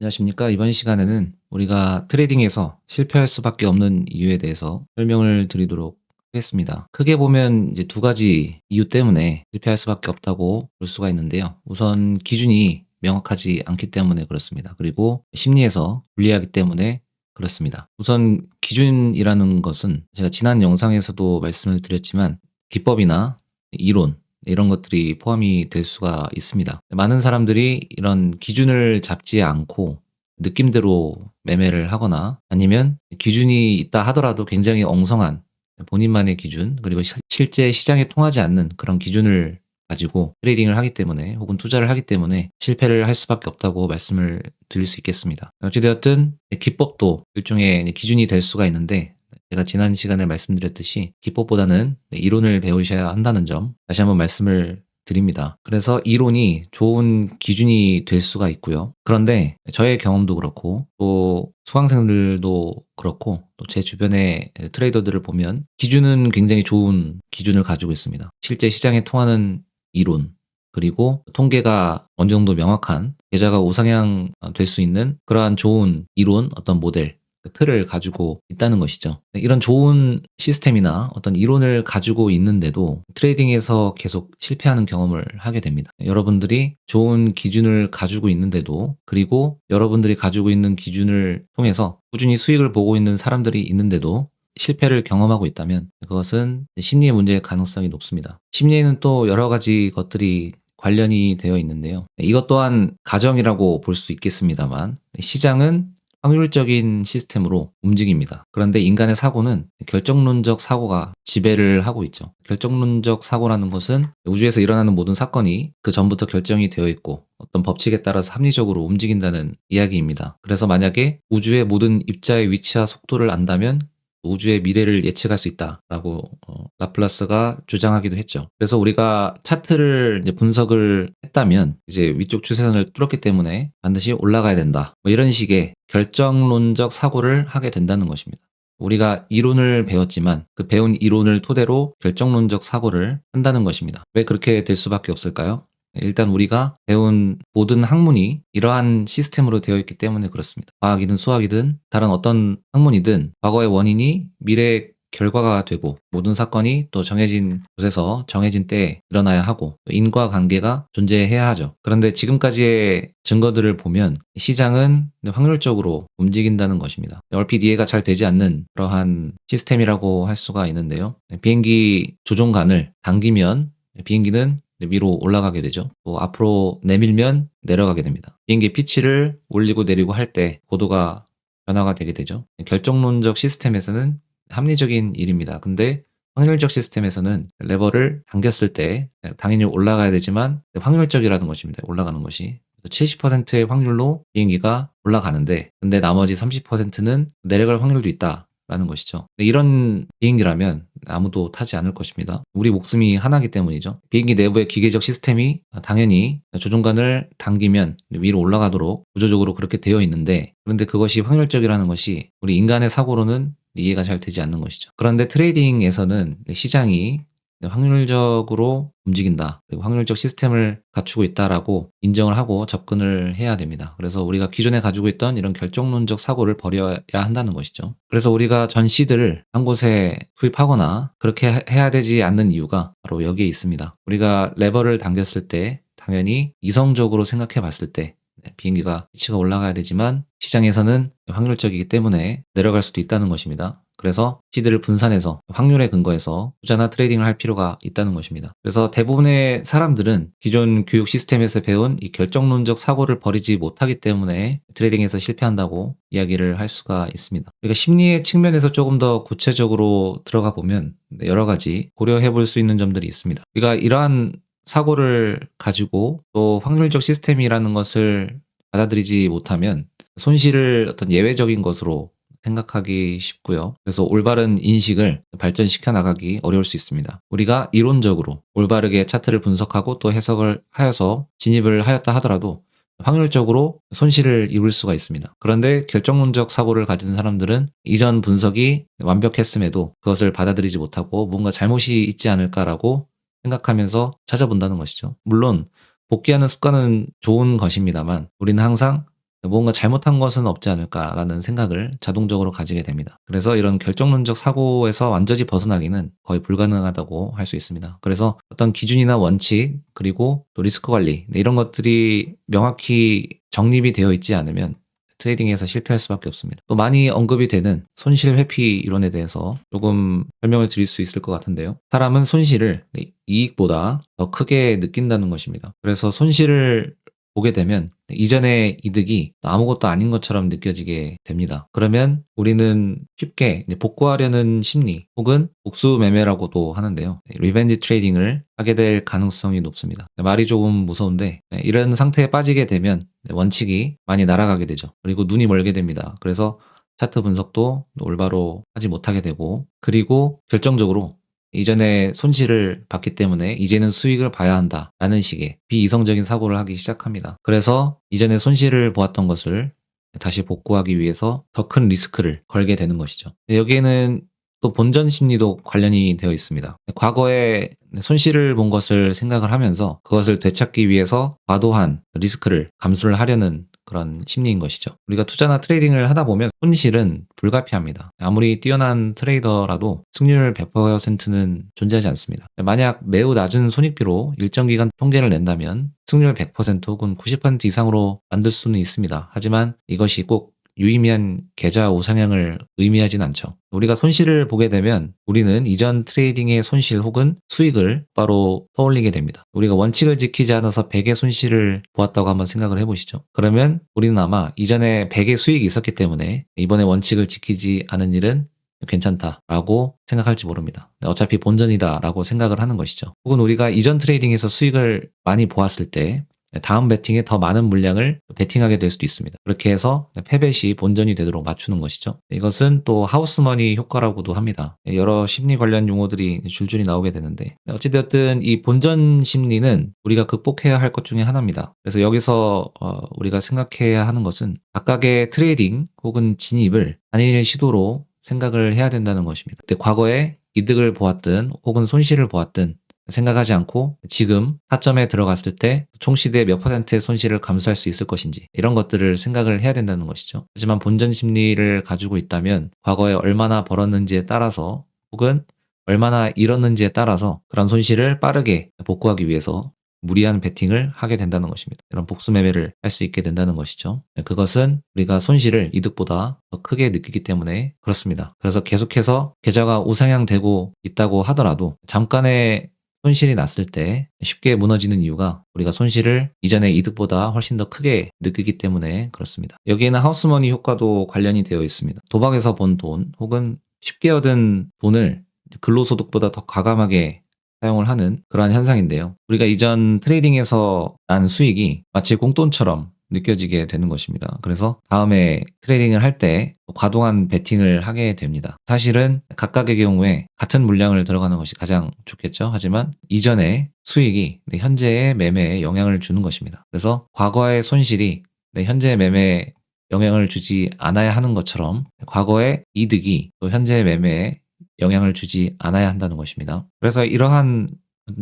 안녕하십니까. 이번 시간에는 우리가 트레이딩에서 실패할 수밖에 없는 이유에 대해서 설명을 드리도록 하겠습니다. 크게 보면 이제 두 가지 이유 때문에 실패할 수밖에 없다고 볼 수가 있는데요. 우선 기준이 명확하지 않기 때문에 그렇습니다. 그리고 심리에서 불리하기 때문에 그렇습니다. 우선 기준이라는 것은 제가 지난 영상에서도 말씀을 드렸지만 기법이나 이론 이런 것들이 포함이 될 수가 있습니다. 많은 사람들이 이런 기준을 잡지 않고 느낌대로 매매를 하거나 아니면 기준이 있다 하더라도 굉장히 엉성한 본인만의 기준, 그리고 실제 시장에 통하지 않는 그런 기준을 가지고 트레이딩을 하기 때문에 혹은 투자를 하기 때문에 실패를 할 수밖에 없다고 말씀을 드릴 수 있겠습니다. 어찌 되었든 기법도 일종의 기준이 될 수가 있는데, 제가 지난 시간에 말씀드렸듯이 기법보다는 이론을 배우셔야 한다는 점 다시 한번 말씀을 드립니다. 그래서 이론이 좋은 기준이 될 수가 있고요. 그런데 저의 경험도 그렇고 또 수강생들도 그렇고 또 제 주변의 트레이더들을 보면 기준은 굉장히 좋은 기준을 가지고 있습니다. 실제 시장에 통하는 이론, 그리고 통계가 어느 정도 명확한 계좌가 우상향 될 수 있는 그러한 좋은 이론, 어떤 모델, 그 틀을 가지고 있다는 것이죠. 이런 좋은 시스템이나 어떤 이론을 가지고 있는데도 트레이딩에서 계속 실패하는 경험을 하게 됩니다. 여러분들이 좋은 기준을 가지고 있는데도, 그리고 여러분들이 가지고 있는 기준을 통해서 꾸준히 수익을 보고 있는 사람들이 있는데도 실패를 경험하고 있다면 그것은 심리의 문제일 가능성이 높습니다. 심리에는 또 여러 가지 것들이 관련이 되어 있는데요. 이것 또한 가정이라고 볼 수 있겠습니다만, 시장은 확률적인 시스템으로 움직입니다. 그런데 인간의 사고는 결정론적 사고가 지배를 하고 있죠. 결정론적 사고라는 것은 우주에서 일어나는 모든 사건이 그 전부터 결정이 되어 있고 어떤 법칙에 따라서 합리적으로 움직인다는 이야기입니다. 그래서 만약에 우주의 모든 입자의 위치와 속도를 안다면 우주의 미래를 예측할 수 있다라고 라플라스가 주장하기도 했죠. 그래서 우리가 차트를 이제 분석을 했다면 이제 위쪽 추세선을 뚫었기 때문에 반드시 올라가야 된다, 뭐 이런 식의 결정론적 사고를 하게 된다는 것입니다. 우리가 이론을 배웠지만 그 배운 이론을 토대로 결정론적 사고를 한다는 것입니다. 왜 그렇게 될 수밖에 없을까요? 일단 우리가 배운 모든 학문이 이러한 시스템으로 되어 있기 때문에 그렇습니다. 과학이든 수학이든 다른 어떤 학문이든 과거의 원인이 미래의 결과가 되고, 모든 사건이 또 정해진 곳에서 정해진 때에 일어나야 하고 인과관계가 존재해야 하죠. 그런데 지금까지의 증거들을 보면 시장은 확률적으로 움직인다는 것입니다. 얼핏 이해가 잘 되지 않는 그러한 시스템이라고 할 수가 있는데요. 비행기 조종간을 당기면 비행기는 위로 올라가게 되죠. 또 앞으로 내밀면 내려가게 됩니다. 비행기 피치를 올리고 내리고 할 때 고도가 변화가 되게 되죠. 결정론적 시스템에서는 합리적인 일입니다. 근데 확률적 시스템에서는 레버를 당겼을 때 당연히 올라가야 되지만 확률적이라는 것입니다. 올라가는 것이. 70%의 확률로 비행기가 올라가는데, 근데 나머지 30%는 내려갈 확률도 있다라는 것이죠. 이런 비행기라면 아무도 타지 않을 것입니다. 우리 목숨이 하나이기 때문이죠. 비행기 내부의 기계적 시스템이 당연히 조종간을 당기면 위로 올라가도록 구조적으로 그렇게 되어 있는데, 그런데 그것이 확률적이라는 것이 우리 인간의 사고로는 이해가 잘 되지 않는 것이죠. 그런데 트레이딩에서는 시장이 확률적으로 움직인다, 그리고 확률적 시스템을 갖추고 있다라고 인정을 하고 접근을 해야 됩니다. 그래서 우리가 기존에 가지고 있던 이런 결정론적 사고를 버려야 한다는 것이죠. 그래서 우리가 전 시드를 한 곳에 투입하거나 그렇게 해야 되지 않는 이유가 바로 여기에 있습니다. 우리가 레버를 당겼을 때 당연히 이성적으로 생각해 봤을 때 비행기가 피치가 올라가야 되지만 시장에서는 확률적이기 때문에 내려갈 수도 있다는 것입니다. 그래서 시드를 분산해서 확률에 근거해서 투자나 트레이딩을 할 필요가 있다는 것입니다. 그래서 대부분의 사람들은 기존 교육 시스템에서 배운 이 결정론적 사고를 버리지 못하기 때문에 트레이딩에서 실패한다고 이야기를 할 수가 있습니다. 그러니까 심리의 측면에서 조금 더 구체적으로 들어가 보면 여러 가지 고려해 볼 수 있는 점들이 있습니다. 우리가 이러한 사고를 가지고 또 확률적 시스템이라는 것을 받아들이지 못하면 손실을 어떤 예외적인 것으로 생각하기 쉽고요. 그래서 올바른 인식을 발전시켜 나가기 어려울 수 있습니다. 우리가 이론적으로 올바르게 차트를 분석하고 또 해석을 하여서 진입을 하였다 하더라도 확률적으로 손실을 입을 수가 있습니다. 그런데 결정론적 사고를 가진 사람들은 이전 분석이 완벽했음에도 그것을 받아들이지 못하고 뭔가 잘못이 있지 않을까라고 생각하면서 찾아본다는 것이죠. 물론 복귀하는 습관은 좋은 것입니다만 우리는 항상 뭔가 잘못한 것은 없지 않을까라는 생각을 자동적으로 가지게 됩니다. 그래서 이런 결정론적 사고에서 완전히 벗어나기는 거의 불가능하다고 할 수 있습니다. 그래서 어떤 기준이나 원칙, 그리고 또 리스크 관리, 이런 것들이 명확히 정립이 되어 있지 않으면 트레이딩에서 실패할 수밖에 없습니다. 또 많이 언급이 되는 손실 회피 이론에 대해서 조금 설명을 드릴 수 있을 것 같은데요. 사람은 손실을 이익보다 더 크게 느낀다는 것입니다. 그래서 손실을 보게 되면 이전의 이득이 아무것도 아닌 것처럼 느껴지게 됩니다. 그러면 우리는 쉽게 복구하려는 심리, 혹은 복수 매매라고도 하는데요. 리벤지 트레이딩을 하게 될 가능성이 높습니다. 말이 조금 무서운데, 이런 상태에 빠지게 되면 원칙이 많이 날아가게 되죠. 그리고 눈이 멀게 됩니다. 그래서 차트 분석도 올바로 하지 못하게 되고, 그리고 결정적으로 이전에 손실을 봤기 때문에 이제는 수익을 봐야 한다라는 식의 비이성적인 사고를 하기 시작합니다. 그래서 이전에 손실을 보았던 것을 다시 복구하기 위해서 더 큰 리스크를 걸게 되는 것이죠. 여기에는 또 본전 심리도 관련이 되어 있습니다. 과거에 손실을 본 것을 생각을 하면서 그것을 되찾기 위해서 과도한 리스크를 감수를 하려는 그런 심리인 것이죠. 우리가 투자나 트레이딩을 하다 보면 손실은 불가피합니다. 아무리 뛰어난 트레이더라도 승률 100%는 존재하지 않습니다. 만약 매우 낮은 손익비로 일정 기간 통계를 낸다면 승률 100% 혹은 90% 이상으로 만들 수는 있습니다. 하지만 이것이 꼭 유의미한 계좌 우상향을 의미하진 않죠. 우리가 손실을 보게 되면 우리는 이전 트레이딩의 손실 혹은 수익을 바로 떠올리게 됩니다. 우리가 원칙을 지키지 않아서 100의 손실을 보았다고 한번 생각을 해보시죠. 그러면 우리는 아마 이전에 100의 수익이 있었기 때문에 이번에 원칙을 지키지 않은 일은 괜찮다라고 생각할지 모릅니다. 어차피 본전이다라고 생각을 하는 것이죠. 혹은 우리가 이전 트레이딩에서 수익을 많이 보았을 때 다음 배팅에 더 많은 물량을 배팅하게 될 수도 있습니다. 그렇게 해서 패배 시 본전이 되도록 맞추는 것이죠. 이것은 또 하우스머니 효과라고도 합니다. 여러 심리 관련 용어들이 줄줄이 나오게 되는데, 어찌되었든 이 본전 심리는 우리가 극복해야 할 것 중에 하나입니다. 그래서 여기서 우리가 생각해야 하는 것은 각각의 트레이딩 혹은 진입을 단일 시도로 생각을 해야 된다는 것입니다. 과거에 이득을 보았든 혹은 손실을 보았든 생각하지 않고 지금 타점에 들어갔을 때 총시대 몇 %의 손실을 감수할 수 있을 것인지, 이런 것들을 생각을 해야 된다는 것이죠. 하지만 본전 심리를 가지고 있다면 과거에 얼마나 벌었는지에 따라서 혹은 얼마나 잃었는지에 따라서 그런 손실을 빠르게 복구하기 위해서 무리한 베팅을 하게 된다는 것입니다. 이런 복수 매매를 할 수 있게 된다는 것이죠. 그것은 우리가 손실을 이득보다 더 크게 느끼기 때문에 그렇습니다. 그래서 계속해서 계좌가 우상향되고 있다고 하더라도 잠깐의 손실이 났을 때 쉽게 무너지는 이유가 우리가 손실을 이전의 이득보다 훨씬 더 크게 느끼기 때문에 그렇습니다. 여기에는 하우스머니 효과도 관련이 되어 있습니다. 도박에서 번 돈 혹은 쉽게 얻은 돈을 근로소득보다 더 과감하게 사용을 하는 그러한 현상인데요. 우리가 이전 트레이딩에서 난 수익이 마치 공돈처럼 느껴지게 되는 것입니다. 그래서 다음에 트레이딩을 할 때 과도한 베팅을 하게 됩니다. 사실은 각각의 경우에 같은 물량을 들어가는 것이 가장 좋겠죠. 하지만 이전의 수익이 내 현재의 매매에 영향을 주는 것입니다. 그래서 과거의 손실이 내 현재의 매매에 영향을 주지 않아야 하는 것처럼 과거의 이득이 또 현재의 매매에 영향을 주지 않아야 한다는 것입니다. 그래서 이러한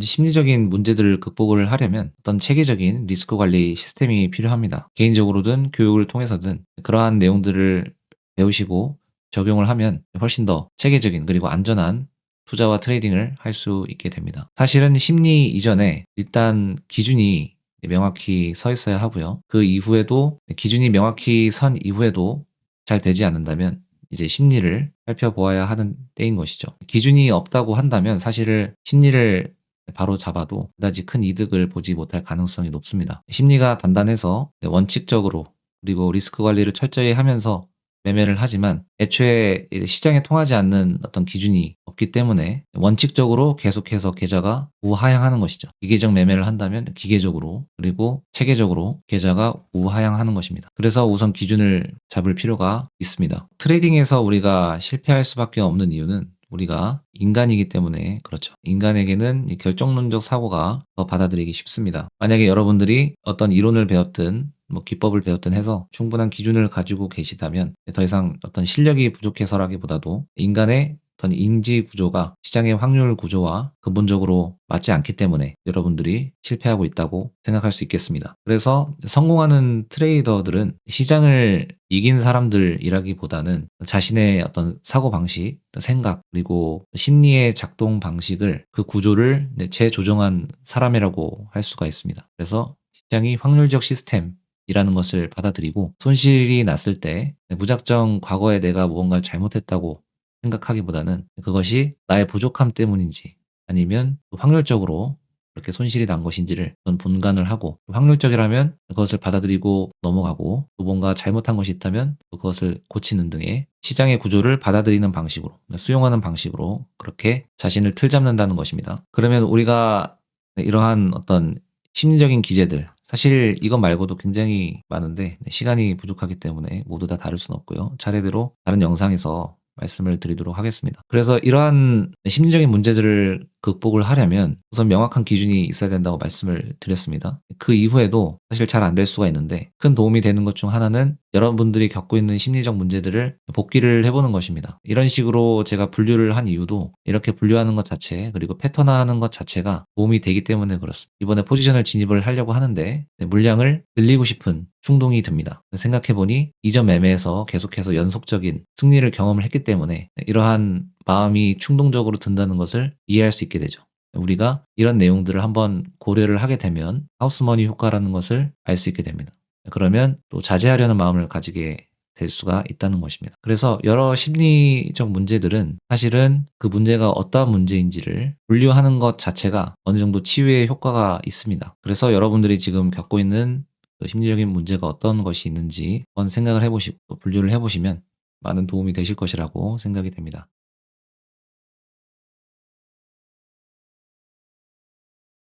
심리적인 문제들을 극복을 하려면 어떤 체계적인 리스크 관리 시스템이 필요합니다. 개인적으로든 교육을 통해서든 그러한 내용들을 배우시고 적용을 하면 훨씬 더 체계적인 그리고 안전한 투자와 트레이딩을 할 수 있게 됩니다. 사실은 심리 이전에 일단 기준이 명확히 서 있어야 하고요. 그 이후에도 기준이 명확히 선 이후에도 잘 되지 않는다면 이제 심리를 살펴보아야 하는 때인 것이죠. 기준이 없다고 한다면 사실은 심리를 바로 잡아도 그다지 큰 이득을 보지 못할 가능성이 높습니다. 심리가 단단해서 원칙적으로 그리고 리스크 관리를 철저히 하면서 매매를 하지만 애초에 시장에 통하지 않는 어떤 기준이 없기 때문에 원칙적으로 계속해서 계좌가 우하향하는 것이죠. 기계적 매매를 한다면 기계적으로 그리고 체계적으로 계좌가 우하향하는 것입니다. 그래서 우선 기준을 잡을 필요가 있습니다. 트레이딩에서 우리가 실패할 수밖에 없는 이유는 우리가 인간이기 때문에 그렇죠. 인간에게는 이 결정론적 사고가 더 받아들이기 쉽습니다. 만약에 여러분들이 어떤 이론을 배웠든 기법을 배웠든 해서 충분한 기준을 가지고 계시다면 더 이상 어떤 실력이 부족해서라기보다도 인간의 어떤 인지 구조가 시장의 확률 구조와 근본적으로 맞지 않기 때문에 여러분들이 실패하고 있다고 생각할 수 있겠습니다. 그래서 성공하는 트레이더들은 시장을 이긴 사람들이라기보다는 자신의 어떤 사고방식, 생각, 그리고 심리의 작동 방식을 그 구조를 재조정한 사람이라고 할 수가 있습니다. 그래서 시장이 확률적 시스템이라는 것을 받아들이고 손실이 났을 때 무작정 과거에 내가 무언가를 잘못했다고 생각하기보다는 그것이 나의 부족함 때문인지 아니면 확률적으로 그렇게 손실이 난 것인지를 우선 분간을 하고 확률적이라면 그것을 받아들이고 넘어가고 또 뭔가 잘못한 것이 있다면 또 그것을 고치는 등의 시장의 구조를 받아들이는 방식으로 수용하는 방식으로 그렇게 자신을 틀잡는다는 것입니다. 그러면 우리가 이러한 어떤 심리적인 기제들 사실 이것 말고도 굉장히 많은데 시간이 부족하기 때문에 모두 다 다룰 수는 없고요. 차례대로 다른 영상에서 말씀을 드리도록 하겠습니다. 그래서 이러한 심리적인 문제들을 극복을 하려면 우선 명확한 기준이 있어야 된다고 말씀을 드렸습니다. 그 이후에도 사실 잘 안 될 수가 있는데 큰 도움이 되는 것 중 하나는 여러분들이 겪고 있는 심리적 문제들을 복기를 해보는 것입니다. 이런 식으로 제가 분류를 한 이유도 이렇게 분류하는 것 자체 그리고 패턴화하는 것 자체가 도움이 되기 때문에 그렇습니다. 이번에 포지션을 진입을 하려고 하는데 물량을 늘리고 싶은 충동이 듭니다. 생각해보니 이전 매매에서 계속해서 연속적인 승리를 경험을 했기 때문에 이러한 마음이 충동적으로 든다는 것을 이해할 수 있게 되죠. 우리가 이런 내용들을 한번 고려를 하게 되면 하우스머니 효과라는 것을 알 수 있게 됩니다. 그러면 또 자제하려는 마음을 가지게 될 수가 있다는 것입니다. 그래서 여러 심리적 문제들은 사실은 그 문제가 어떠한 문제인지를 분류하는 것 자체가 어느 정도 치유의 효과가 있습니다. 그래서 여러분들이 지금 겪고 있는 그 심리적인 문제가 어떤 것이 있는지 한번 생각을 해보시고 분류를 해보시면 많은 도움이 되실 것이라고 생각이 됩니다.